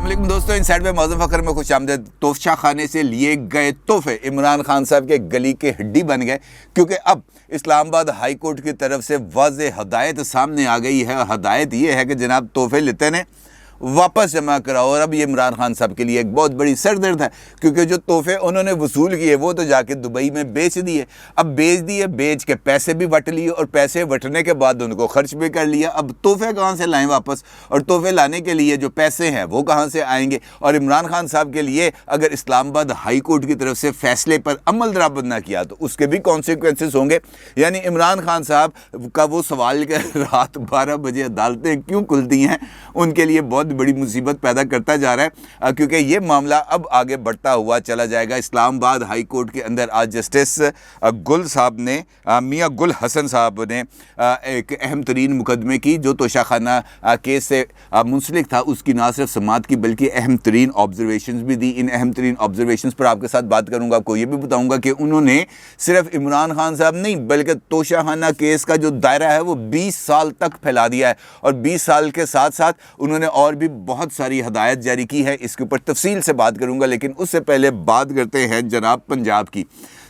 अस्सलाम दोस्तों, इनसाइड में मौजूद फकर में खुशामदीद। तोशा खाने से लिए गए तोहफे इमरान खान साहब के गली के हड्डी बन गए, क्योंकि अब इस्लामाबाद हाई कोर्ट की तरफ से वाज़ेह हदायत सामने आ गई है। हदायत ये है कि जनाब तोहफे लेते ने वापस जमा कराओ। और अब ये इमरान खान साहब के लिए एक बहुत बड़ी सरदर्द है, क्योंकि जो तोहफे उन्होंने वसूल किए वो तो जाके दुबई में बेच दिए। अब बेच दिए, बेच के पैसे भी वट लिए और पैसे वटने के बाद उनको खर्च भी कर लिया। अब तोहफे कहाँ से लाएं वापस, और तोहफे लाने के लिए जो पैसे हैं वो कहाँ से आएंगे। और इमरान खान साहब के लिए अगर इस्लामाबाद हाई कोर्ट की तरफ से फैसले पर अमल दरामद ना किया तो उसके भी कॉन्सिक्वेंसेस होंगे। यानी इमरान खान साहब का वो सवाल कि रात 12 बजे अदालतें क्यों खुलती हैं, उनके लिए बहुत बड़ी मुसीबत पैदा करता जा रहा है, क्योंकि ये मामला अब आगे बढ़ता हुआ चला जाएगा। इस्लामाबाद हाई कोर्ट के अंदर आज जस्टिस गुल साहब ने, मियाँ गुल हसन साहब ने एक अहम तरीन मुकदमे की जो तोशाखाना केस से मुंसलिक था उसकी ना सिर्फ समाअत की बल्कि अहम तरीन ऑब्जर्वेशंस भी दी। इन अहम तरीन ऑब्जर्वेशंस पर आपके साथ बात करूँगा। आपको ये भी बताऊँगा कि उन्होंने सिर्फ इमरान खान साहब नहीं बल्कि तोशाखाना केस का जो दायरा है वो 20 साल तक फैला दिया है, और 20 साल के साथ साथ उन्होंने और भी बहुत सारी हदायत जारी की है। इसके ऊपर तफसील से बात करूंगा, लेकिन उससे पहले बात करते हैं जनाब पंजाब की,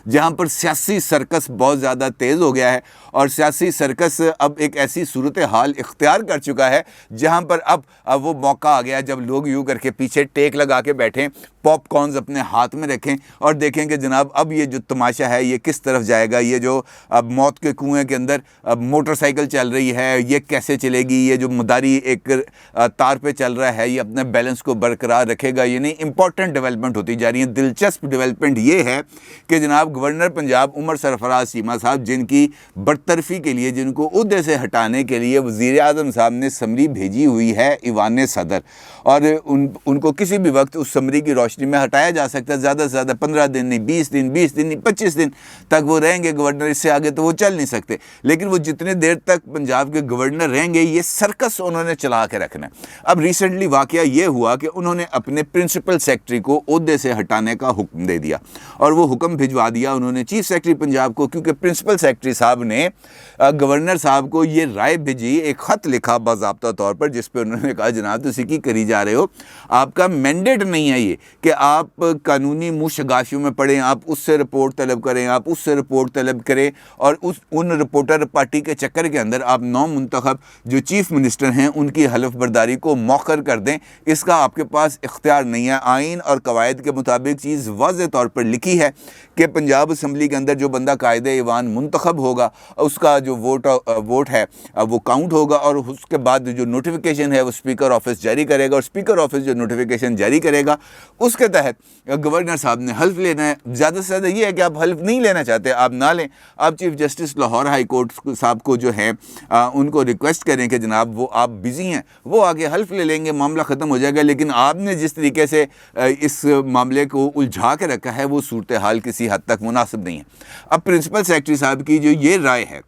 जहां पर सियासी सर्कस बहुत ज़्यादा तेज़ हो गया है। और सियासी सर्कस अब एक ऐसी सूरत हाल इख्तियार कर चुका है जहां पर अब वो मौका आ गया जब लोग यूँ करके पीछे टेक लगा के बैठें, पॉपकॉर्न्स अपने हाथ में रखें और देखें कि जनाब अब ये जो तमाशा है ये किस तरफ जाएगा। ये जो अब मौत के कुएं के अंदर अब मोटरसाइकिल चल रही है, ये कैसे चलेगी। ये जो मदारी एक तार पे चल रहा है, ये अपने बैलेंस को बरकरार रखेगा। ये नहीं, इंपॉर्टेंट डेवलपमेंट होती जा रही है। दिलचस्प डेवलपमेंट ये है कि जनाब गवर्नर पंजाब उमर सरफराज चीमा साहब, जिनकी बरतरफी के लिए, जिनको उहदे से हटाने के लिए वज़ीर आज़म साहब ने समरी भेजी हुई है ईवान सदर, और उनको किसी भी वक्त उस समरी की रोशनी में हटाया जा सकता है। ज़्यादा से ज़्यादा 15 दिन नहीं, 20 दिन, 20 दिन नहीं, 25 दिन तक वो रहेंगे गवर्नर, इससे आगे तो वो चल नहीं सकते। लेकिन वो जितने देर तक पंजाब के गवर्नर रहेंगे ये सर्कस उन्होंने चला के रखना है। अब रिसेंटली वाक़या ये हुआ कि उन्होंने अपने प्रिंसिपल सेक्रेटरी को ओहदे से हटाने का हुक्म दे दिया, और वो हुक्म भिजवा दिया उन्होंने चीफ सेक्रेटरी पंजाब को, क्योंकि प्रिंसिपल सेक्रेटरी साहब ने गवर्नर साहब को ये राय भेजी, एक ख़त लिखा बाज़ाब्ता तौर पर, जिस पर उन्होंने कहा जनाब तुसी की करी जा रहे हो, आपका मैंडेट नहीं है ये कि आप कानूनी मुशगाफियों में पढ़ें, आप उससे रिपोर्ट तलब करें, आप उससे रिपोर्ट तलब करें, और उन रिपोर्टर पार्टी के चक्कर के अंदर आप नौ मुंतखब जो चीफ मिनिस्टर हैं उनकी हलफ बर्दारी को मौखर कर दें। इसका आपके पास इख्तियार नहीं है। आइन और कवायद के मुताबिक चीज़ वाज़ेह तौर पर लिखी है कि पंजाब असम्बली के अंदर जो बंदा कायदे ईवान मुंतखब होगा उसका जो वोट है वो काउंट होगा, और उसके बाद जो नोटिफिकेशन है वो स्पीकर ऑफिस जारी करेगा, और स्पीकर ऑफिस जो नोटिफिकेशन जारी करेगा उसके तहत गवर्नर साहब ने हल्फ लेना है। ज़्यादा से ज़्यादा ये है कि आप हल्फ नहीं लेना चाहते, आप ना लें। आप chief Justice Lahore High court साहब को जो है उनको रिक्वेस्ट करें कि जनाब वो आप बिज़ी हैं, वो आगे हल्फ ले लेंगे, मामला ख़त्म हो जाएगा। लेकिन आपने जिस तरीके से इस मामले को उलझा के रखा है वो सूरत हाल किसी हद तक मुनासिब नहीं है। अब प्रिंसिपल सेक्रेटरी साहब की जो ये राय है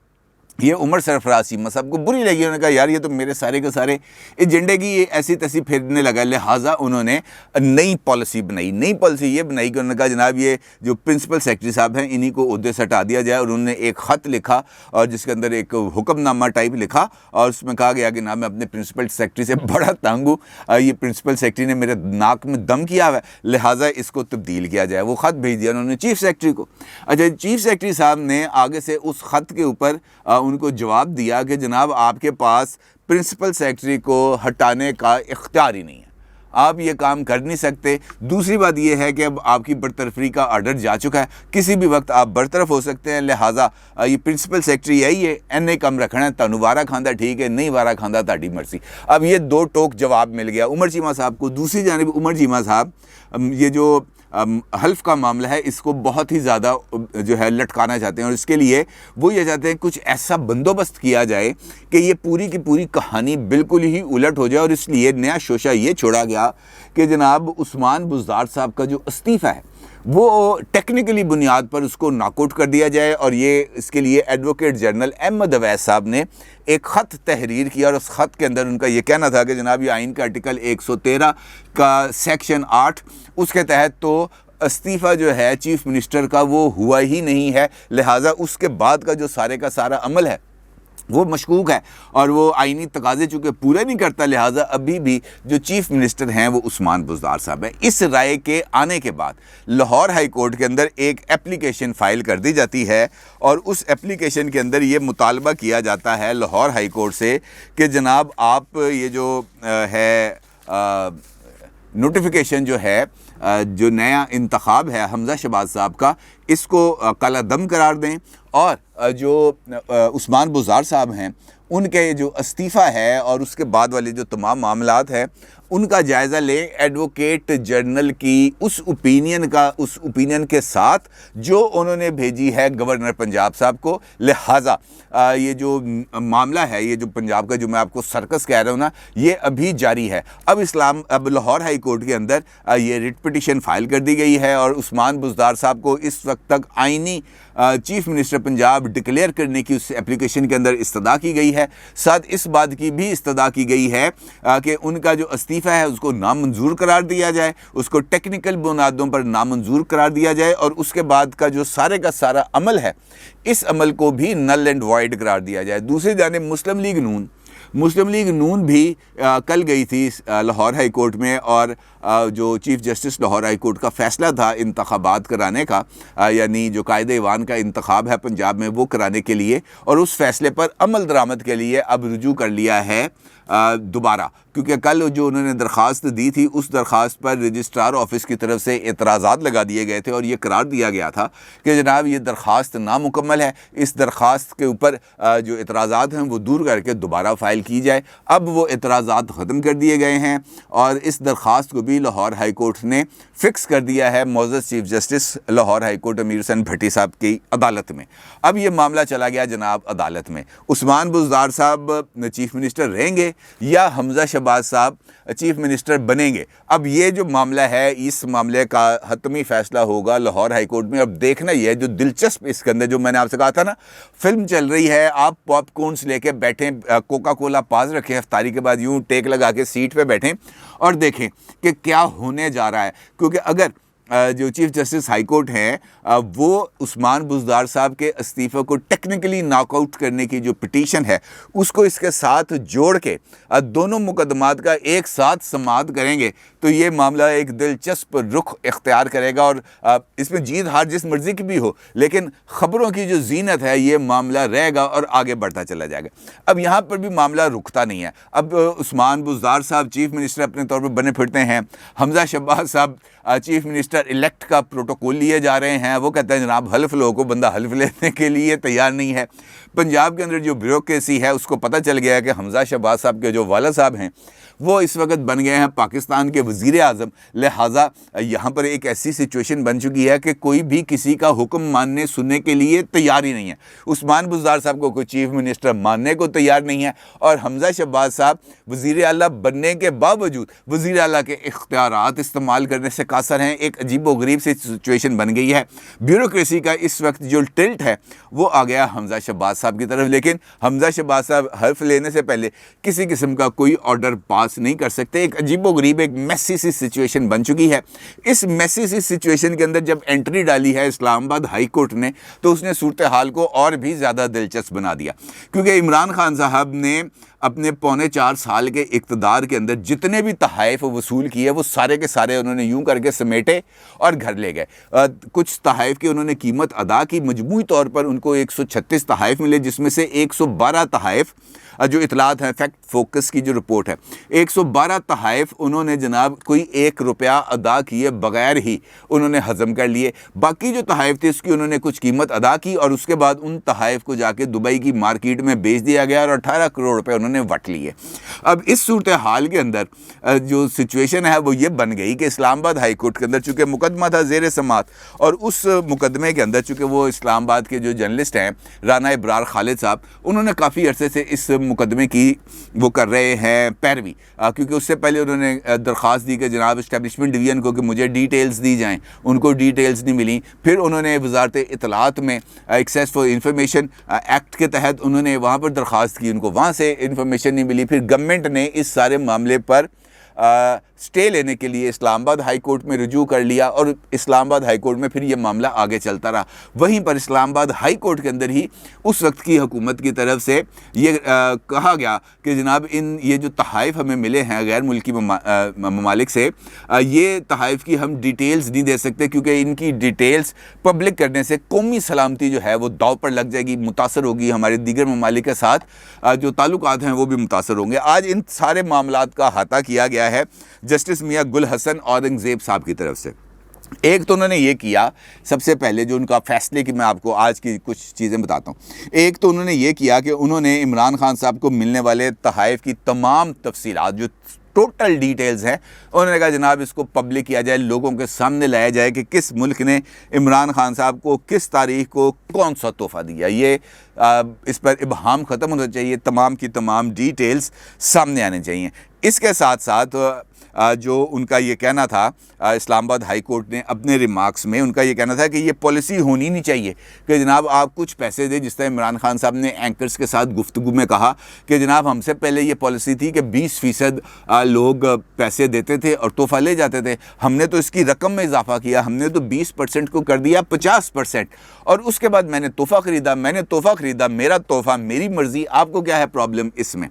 ये उमर सरफराज चीमा साहब को बुरी लगी। उन्होंने कहा यार ये तो मेरे सारे के सारे एजेंडे की ये ऐसी तैसी फेरने लगा, लिहाजा उन्होंने नई पॉलिसी बनाई। नई पॉलिसी ये बनाई कि उन्होंने कहा जनाब ये जो प्रिंसिपल सेक्रेटरी साहब हैं इन्हीं को ओहदे से हटा दिया जाए। और उन्होंने एक ख़त लिखा और जिसके अंदर एक हुक्मनामा टाइप लिखा, और उसमें कहा गया कि ना मैं अपने प्रिंसिपल सेक्रेटरी से बड़ा तंग हूँ, ये प्रिंसिपल सेक्रेटरी ने मेरे नाक में दम किया हुआ है, लिहाजा इसको तब्दील किया जाए। वो ख़त भेज दिया उन्होंने चीफ सेक्रेटरी को। अच्छा, चीफ सेक्रेटरी साहब ने आगे से उस ख़त के ऊपर उनको जवाब दिया कि जनाब आपके पास प्रिंसिपल सेक्रेटरी को हटाने का इख्तियार ही नहीं है, आप ये काम कर नहीं सकते। दूसरी बात ये है कि अब आपकी बरतरफी का आर्डर जा चुका है, किसी भी वक्त आप बरतरफ हो सकते हैं, लिहाजा ये प्रिंसिपल सेक्रेटरी यही है, एने कम रखना है, तनु वारा खांदा ठीक है, नहीं वारा खांदा ताड़ी मर्जी। अब ये दो टोक जवाब मिल गया उमर चीमा साहब को। दूसरी जानिब उमर चीमा साहब ये जो हल्फ का मामला है इसको बहुत ही ज़्यादा जो है लटकाना चाहते हैं, और इसके लिए वो ये चाहते हैं कुछ ऐसा बंदोबस्त किया जाए कि ये पूरी की पूरी कहानी बिल्कुल ही उलट हो जाए। और इसलिए नया शोशा ये छोड़ा गया कि जनाब उस्मान बुज़दार साहब का जो इस्तीफ़ा है वो टेक्निकली बुनियाद पर उसको नॉकआउट कर दिया जाए। और ये इसके लिए एडवोकेट जनरल अहमद अवैस साहब ने एक ख़त तहरीर किया, और उस ख़त के अंदर उनका ये कहना था कि जनाब ये आइन का आर्टिकल 113 का सेक्शन 8 उसके तहत तो इस्तीफ़ा जो है चीफ मिनिस्टर का वो हुआ ही नहीं है, लिहाजा उसके बाद का जो सारे का सारा अमल है वो मशकूक है और वो आईनी तकाजे चूँकि पूरे नहीं करता, लिहाजा अभी भी जो चीफ मिनिस्टर हैं वो उस्मान बुज़दार साहब हैं। इस राय के आने के बाद लाहौर हाई कोर्ट के अंदर एक एप्लीकेशन फ़ाइल कर दी जाती है और उस एप्लीकेशन के अंदर ये मुतालबा किया जाता है लाहौर हाई कोर्ट से कि जनाब आप ये जो है नोटिफिकेशन जो है जो नया इंतखाब है हमज़ा शहबाज साहब का, इसको काला दम करार दें और जो उस्मान बुज़दार साहब हैं उनके जो इस्तीफ़ा है और उसके बाद वाले जो तमाम मामलात हैं उनका जायज़ा लें एडवोकेट जनरल की उस ओपिनियन के साथ जो उन्होंने भेजी है गवर्नर पंजाब साहब को। लिहाजा ये जो मामला है, ये जो पंजाब का जो मैं आपको सर्कस कह रहा हूँ ना, ये अभी जारी है। अब लाहौर हाई कोर्ट के अंदर ये रिट पिटिशन फाइल कर दी गई है और उस्मान बुज़दार साहब को इस वक्त तक आईनी चीफ मिनिस्टर पंजाब डिक्लेयर करने की उस एप्लीकेशन के अंदर इस्तदा की गई है। साथ इस बात की भी इस्तदा की गई है कि उनका जो इस्तीफ़ा है उसको नामंजूर करार दिया जाए, उसको टेक्निकल बुनियादों पर नामंजूर करार दिया जाए और उसके बाद का जो सारे का सारा अमल है इस अमल को भी नल एंड वॉइड करार दिया जाए। दूसरी जानिब मुस्लिम लीग नून भी कल गई थी लाहौर हाई कोर्ट में और जो chief Justice Lahore High court का फ़ैसला था इंतखाबात कराने का, यानी जो कायदे ईवान का इंतखाब है पंजाब में वो कराने के लिए, और उस फ़ैसले पर अमल दरामद के लिए अब रुजू कर लिया है दोबारा, क्योंकि कल जो उन्होंने दरख्वास्त दी थी उस दरख्वास्त पर रजिस्ट्रार ऑफिस की तरफ से एतराज़ात लगा दिए गए थे और ये करार दिया गया था कि जनाब ये दरख्वास्त नामुकम्मल है, इस दरख्वास्त के ऊपर जो एतराज़ात हैं वो दूर करके दोबारा फ़ाइल की जाए। अब वो एतराज़ात ख़त्म कर दिए गए हैं और इस दरख्वास्त को भी लाहौर हाई कोर्ट ने फ़िक्स कर दिया है मोअज़्ज़ज़ Chief Justice Lahore High Court Amir Hussain भट्टी साहब की अदालत में। अब ये मामला चला गया जनाब अदालत में। उस्मान बुज़दार साहब चीफ मिनिस्टर रहेंगे या हमज़ा शहबाज साहब चीफ मिनिस्टर बनेंगे। अब ये जो मामला है इस मामले का हतमी फ़ैसला होगा लाहौर हाई कोर्ट में। अब देखना ये जो दिलचस्प इसके अंदर जो मैंने आपसे कहा था ना, फिल्म चल रही है, आप पॉपकॉर्न्स लेके बैठें, कोका कोला पास रखें, इफ्तारी के बाद यूँ टेक लगा के सीट पे बैठें और देखें कि क्या होने जा रहा है। क्योंकि अगर जो चीफ जस्टिस हाई कोर्ट हैं वो उस्मान बुज़दार साहब के इस्तीफ़े को टेक्निकली नॉकआउट करने की जो पिटीशन है उसको इसके साथ जोड़ के दोनों मुकदमात का एक साथ समाअत करेंगे तो ये मामला एक दिलचस्प रुख इख्तियार करेगा और इसमें जीत हार जिस मर्ज़ी की भी हो, लेकिन ख़बरों की जो जीनत है ये मामला रहेगा और आगे बढ़ता चला जाएगा। अब यहाँ पर भी मामला रुकता नहीं है। अब उस्मान बुज़दार साहब चीफ मिनिस्टर अपने तौर पर बने फिरते हैं, हमज़ा शहबाज साहब चीफ मिनिस्टर इलेक्ट का प्रोटोकॉल लिए जा रहे हैं। वो कहते हैं जनाब हल्फ लो को, बंदा हल्फ लेने के लिए तैयार नहीं है। पंजाब के अंदर जो ब्यूरोक्रेसी है उसको पता चल गया है कि हमज़ा शहबाज साहब के जो वाला साहब हैं वो इस वक्त बन गए हैं पाकिस्तान के वज़ीर आज़म। लिहाजा यहाँ पर एक ऐसी सिचुएशन बन चुकी है कि कोई भी किसी का हुक्म मानने सुनने के लिए तैयार ही नहीं है। उस्मान बुज़दार साहब को कोई चीफ मिनिस्टर मानने को तैयार नहीं है और हमज़ा शहबाज साहब वज़ीर आला बनने के बावजूद वज़ीर आला के इख्तियारात इस्तेमाल करने से कासर हैं। एक अजीबोगरीब सी सिचुएशन बन गई है। ब्यूरोक्रेसी का इस वक्त जो टिल्ट है वो आ गया हमज़ा शहबाज साहब की तरफ, लेकिन हमज़ा शहबाज साहब हल्फ लेने से पहले किसी किस्म का कोई ऑर्डर पास नहीं कर सकते। एक अजीबोगरीब एक मेसी सी सिचुएशन बन चुकी है। इस मेसी सी सिचुएशन के अंदर जब एंट्री डाली है इस्लामाबाद हाई कोर्ट ने तो उसने सूरत हाल को और भी ज़्यादा दिलचस्प बना दिया, क्योंकि इमरान खान साहब ने अपने 4.25 साल के इक़्तिदार के अंदर जितने भी तहाइफ वसूल किए वो सारे के सारे उन्होंने यूं करके समेटे और घर ले गए। कुछ तहाइफ की उन्होंने कीमत अदा की, मजमूई तौर पर उनको 136 तहाइफ मिले, जिसमें से 112 तहाइफ जो इतलात हैं फैक्ट फोकस की जो रिपोर्ट है 112 तहाइफ उन्होंने जनाब कोई 1 रुपया अदा किए बगैर ही उन्होंने हज़म कर लिए। बाकी जो तहाइफ थी उसकी उन्होंने कुछ कीमत अदा की और उसके बाद उन तहाइफ को जाके दुबई की मार्केट में बेच दिया गया और 18 करोड़ रुपए उन्होंने वट लिए। अब इस सूरत हाल के अंदर जो सिचुएशन है वो ये बन गई कि इस्लामाबाद हाई कोर्ट के अंदर चूँकि मुकदमा था ज़ेर समात और उस मुकदमे के अंदर चूँकि वो इस्लामाबाद के जो जर्नलिस्ट हैं राना इब्रार खालिद साहब, उन्होंने काफ़ी अरसे से इस मुकदमे की वो कर रहे हैं पैरवी, क्योंकि उससे पहले उन्होंने दरख्वास्त दी कि जनाब इस्टेब्लिशमेंट डिवीज़न को कि मुझे डिटेल्स दी जाएं, उनको डिटेल्स नहीं मिली। फिर उन्होंने वजारत इत्तलात में एक्सेस फॉर इंफॉर्मेशन एक्ट के तहत उन्होंने वहाँ पर दरख्वास्त की, उनको वहाँ से इंफॉर्मेशन नहीं मिली। फिर गवर्नमेंट ने इस सारे मामले पर स्टे लेने के लिए इस्लामाबाद हाई कोर्ट में रुजू कर लिया और इस्लामाबाद हाई कोर्ट में फिर ये मामला आगे चलता रहा। वहीं पर इस्लामाबाद हाई कोर्ट के अंदर ही उस वक्त की हुकूमत की तरफ से ये कहा गया कि जनाब ये जो तहाइफ हमें मिले हैं गैर मुल्की ममालिक से, ये तहाइफ की हम डिटेल्स नहीं दे सकते क्योंकि इनकी डिटेल्स पब्लिक करने से कौमी सलामती जो है वो दाव पर लग जाएगी, मुतासर होगी, हमारे दीगर ममालिक के साथ जो ताल्लुकात हैं वो भी मुतासर होंगे। आज इन सारे मामलात का अहाता किया गया है जस्टिस मियां गुल हसन औरंगज़ेब साहब की तरफ से। एक तो उन्होंने ये किया, सबसे पहले जो उनका फैसले की मैं आपको आज की कुछ चीज़ें बताता हूँ। एक तो उन्होंने ये किया कि उन्होंने इमरान खान साहब को मिलने वाले तहाइफ की तमाम तफसीलात जो टोटल डिटेल्स हैं, उन्होंने कहा जनाब इसको पब्लिक किया जाए, लोगों के सामने लाया जाए कि किस मुल्क ने इमरान खान साहब को किस तारीख को कौन सा तोहफ़ा दिया। ये इस पर इबहाम ख़त्म होना चाहिए, तमाम की तमाम डिटेल्स सामने आने चाहिए। इसके साथ साथ जो उनका ये कहना था, इस्लामाबाद हाई कोर्ट ने अपने रिमार्क्स में उनका ये कहना था कि ये पॉलिसी होनी नहीं चाहिए कि जनाब आप कुछ पैसे दें, जिस तरह इमरान खान साहब ने एंकर्स के साथ गुफ्तगू में कहा कि जनाब हमसे पहले ये पॉलिसी थी कि 20% लोग पैसे देते थे और तोहफ़ा ले जाते थे, हमने तो इसकी रकम में इजाफा किया, हमने तो 20% को कर दिया 50% और उसके बाद मैंने तोहफ़ा ख़रीदा, मेरा तोहफ़ा मेरी मर्ज़ी, आपको क्या है प्रॉब्लम इसमें।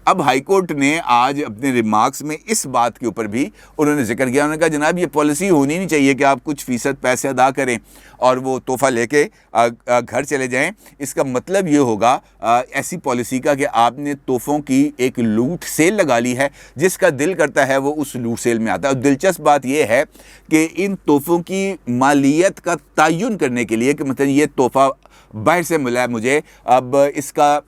अब हाई कोर्ट ने आज अपने रिमार्क्स में इस बात के ऊपर भी उन्होंने जिक्र किया, उन्होंने कहा जनाब ये पॉलिसी होनी नहीं चाहिए कि आप कुछ फ़ीसद पैसे अदा करें और वो तोहफ़ा लेके घर चले जाएं। इसका मतलब ये होगा ऐसी पॉलिसी का कि आपने तोहफ़ों की एक लूट सेल लगा ली है, जिसका दिल करता है वो उस लूट सेल में आता है। और दिलचस्प बात यह है कि इन तोहफ़ों की मालियत का तयन करने के लिए कि मतलब ये तोहफ़ा बाहर से मिला है मुझे, अब इसका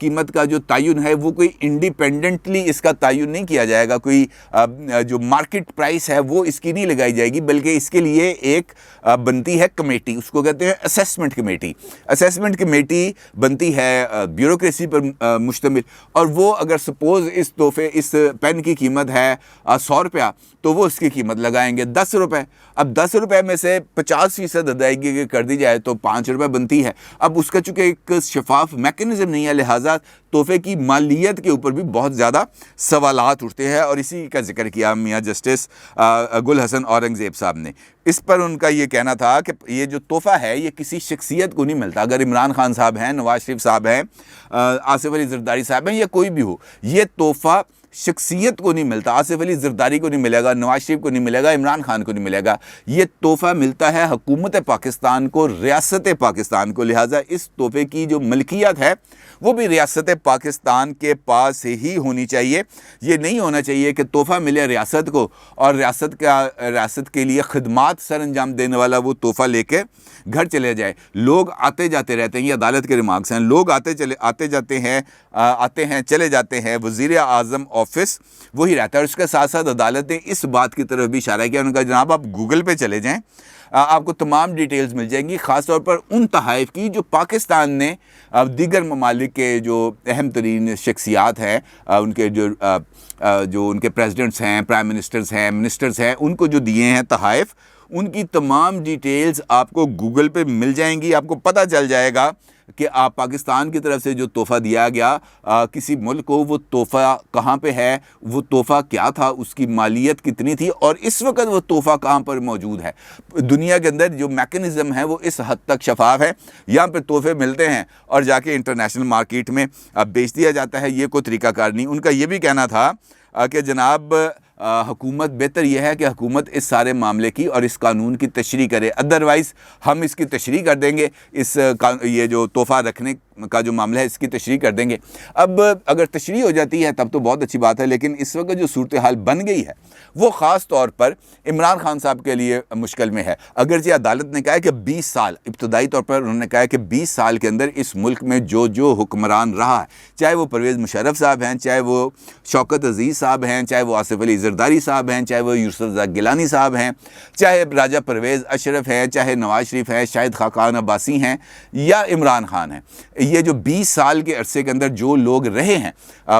कीमत का जो तयन है वो कोई इंडिपेंडेंटली इसका तयन नहीं किया जाएगा, कोई जो मार्केट प्राइस है वो इसकी नहीं लगाई जाएगी, बल्कि इसके लिए एक बनती है कमेटी, उसको कहते हैं असेसमेंट कमेटी। असेसमेंट कमेटी बनती है ब्यूरोक्रेसी पर मुश्तमिल, और वो अगर सपोज़ इस तोहफे इस पेन की कीमत है 100 रुपया, तो वो इसकी कीमत लगाएंगे 10 रुपये। अब 10 रुपये में से 50% अदायगी कर दी जाए तो 5 रुपये बनती है। अब उसका चूँकि एक शफाफ मैकेनिज़्म नहीं है, लिहाजा तोहफे की मालियत के ऊपर भी बहुत ज़्यादा सवालात उठते हैं, और इसी का जिक्र किया मियाँ जस्टिस गुल हसन औरंगज़ेब साहब ने। इस पर उनका ये कहना था कि ये जो तोहफ़ा है ये किसी शख्सियत को नहीं मिलता। अगर इमरान खान साहब हैं, नवाज शरीफ साहब हैं, आसिफ अली ज़रदारी साहब हैं, या कोई भी हो, ये तोहफ़ा शख्सियत को नहीं मिलता। आसिफ अली ज़रदारी को नहीं मिलेगा, नवाज शरीफ को नहीं मिलेगा, इमरान खान को नहीं मिलेगा। ये तोहफ़ा मिलता है हुकूमत पाकिस्तान को, रियासत पाकिस्तान को। लिहाजा इस तोहफ़े की जो मलकियत है वो भी रियासत पाकिस्तान के पास ही होनी चाहिए। ये नहीं होना चाहिए कि तोहफ़ा मिले रियासत को और रियासत के लिए खिदमात सर अंजाम देने वाला वो तोहफ़ा लेके घर चले जाए। लोग आते जाते रहते हैं, ये अदालत के रिमार्क्स हैं, लोग आते हैं चले जाते हैं, वज़ीर आज़म ऑफिस वही रहता है। और उसके साथ साथ अदालत ने इस बात की तरफ भी इशारा किया, उन्होंने कहा जनाब आप गूगल पे चले जाएँ, आपको तमाम डिटेल्स मिल जाएंगी, ख़ास तौर पर उन तहाइफ की जो पाकिस्तान ने दीगर ममालिक के जो अहम तरीन शख्सियात हैं, उनके जो उनके प्रेसिडेंट्स हैं, प्राइम मिनिस्टर्स हैं, मिनिस्टर्स हैं, उनको जो दिए हैं तहाइफ, उनकी तमाम डिटेल्स आपको गूगल पे मिल जाएंगी। आपको पता चल जाएगा कि आप पाकिस्तान की तरफ से जो तोहफ़ा दिया गया किसी मुल्क को, वो तोहफ़ा कहाँ पे है, वो तोहफ़ा क्या था, उसकी मालियत कितनी थी, और इस वक्त वो तोहफ़ा कहाँ पर मौजूद है। दुनिया के अंदर जो मैकेनिज़्म है वो इस हद तक शफाफ है। यहाँ पर तोहफ़े मिलते हैं और जाके इंटरनेशनल मार्केट में बेच दिया जाता है, ये कोई तरीक़ाकार नहीं। उनका ये भी कहना था कि जनाब हुकूमत, बेहतर यह है कि हुकूमत इस सारे मामले की और इस कानून की तशरीह करे, अदरवाइज़ हम इसकी तशरीह कर देंगे, ये जो तोहफ़ा रखने का जो मामला है इसकी तशरीह कर देंगे। अब अगर तशरीह हो जाती है तब तो बहुत अच्छी बात है, लेकिन इस वक्त जो सूरत हाल बन गई है वो ख़ास तौर पर इमरान खान साहब के लिए मुश्किल में है। अगरचे अदालत ने कहा है कि 20 साल, इब्तदाई तौर पर उन्होंने कहा है कि 20 साल के अंदर इस मुल्क में जो जो हुक्मरान रहा है, चाहे वो परवेज़ मुशर्रफ साहब हैं, चाहे वो शौकत अजीज़ साहब हैं, चाहे वो आसिफ अली ज़रदारी साहब हैं, चाहे वो यूसुफ रज़ा गिलानी साहब हैं, चाहे राजा परवेज़ अशरफ हैं, चाहे नवाज शरीफ हैं, शाहिद खाकान अब्बासी हैं, या इमरान खान हैं, ये जो 20 साल के अरसे के अंदर जो लोग रहे हैं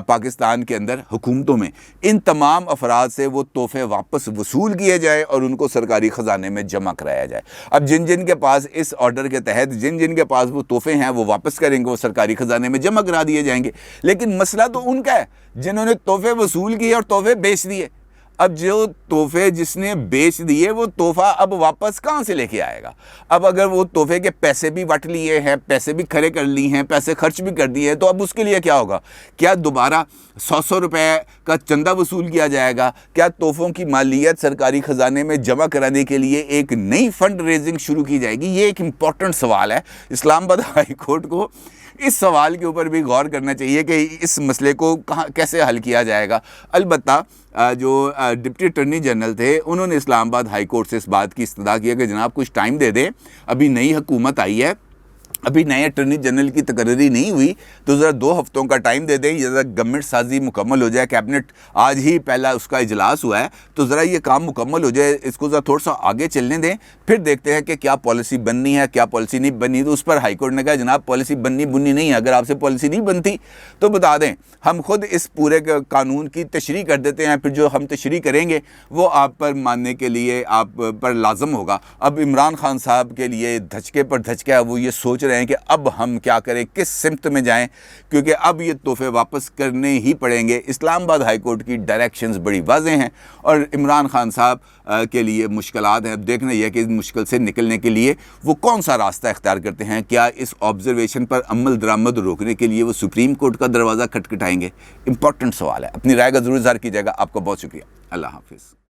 पाकिस्तान के अंदर हुकूमतों में, इन तमाम अफराद से वो तोहफ़े वापस वसूल किए जाए और उनको सरकारी ख़जाने में जमा कराया जाए। अब जिन जिन के पास इस ऑर्डर के तहत जिन जिन के पास वो तोहफ़े हैं वो वापस करेंगे, वो सरकारी ख़जाने में जमा करा दिए जाएंगे। लेकिन मसला तो उनका है जिन्होंने तोहफ़े वसूल किए और तोहफ़े बेच दिए। अब जो तोहफे जिसने बेच दिए वो तोहफा अब वापस कहाँ से लेके आएगा? अब अगर वो तोहफे के पैसे भी वट लिए हैं, पैसे भी खड़े कर लिए हैं, पैसे खर्च भी कर दिए हैं, तो अब उसके लिए क्या होगा? क्या दोबारा 100 रुपए का चंदा वसूल किया जाएगा? क्या तोहफों की मालियत सरकारी खजाने में जमा कराने के लिए एक नई फंड रेजिंग शुरू की जाएगी? ये एक इम्पॉर्टेंट सवाल है। इस्लामाबाद हाई कोर्ट को इस सवाल के ऊपर भी गौर करना चाहिए कि इस मसले को कहाँ कैसे हल किया जाएगा। अलबत्ता जो डिप्टी अटॉर्नी जनरल थे उन्होंने इस्लामाबाद हाई कोर्ट से इस बात की इस्तदा किया कि जनाब कुछ टाइम दे दें, अभी नई हुकूमत आई है, अभी नए अटॉर्नी जनरल की तकर्री नहीं हुई, तो ज़रा 2 हफ्तों का टाइम दे दें, ज़रा गवर्नमेंट साजी मुकम्मल हो जाए। कैबिनेट आज ही पहला उसका इजलास हुआ है, तो ज़रा ये काम मुकम्मल हो जाए, इसको ज़रा थोड़ा सा आगे चलने दें, फिर देखते हैं कि क्या पॉलिसी बननी है, क्या पॉलिसी नहीं बननी। तो उस पर हाई कोर्ट ने कहा जनाब पॉलिसी बननी बुननी नहीं है, अगर आपसे पॉलिसी नहीं बनती तो बता दें, हम खुद इस पूरे कानून की तशरीह कर देते हैं, फिर जो हम तशरीह करेंगे वो आप पर मानने के लिए आप पर लाजम होगा। अब इमरान खान साहब के लिए धचके पर धचका है, वो ये सोच रहे हैं कि अब हम क्या करें, किस सिमत में जाएं, क्योंकि अब ये तोहफे वापस करने ही पड़ेंगे। इस्लामाबाद हाई कोर्ट की डायरेक्शंस बड़ी वाज़ेह हैं और इमरान खान साहब के लिए मुश्किलात हैं। अब देखना यह है कि इस मुश्किल से निकलने के लिए वो कौन सा रास्ता इख्तियार करते हैं। क्या इस ऑब्जर्वेशन पर अमल दरामद रोकने के लिए वो सुप्रीम कोर्ट का दरवाज़ा खटखटाएंगे? इंपॉर्टेंट सवाल है। अपनी राय का ज़रूर इज़हार कीजिएगा। आपका बहुत शुक्रिया। अल्लाह हाफिज़।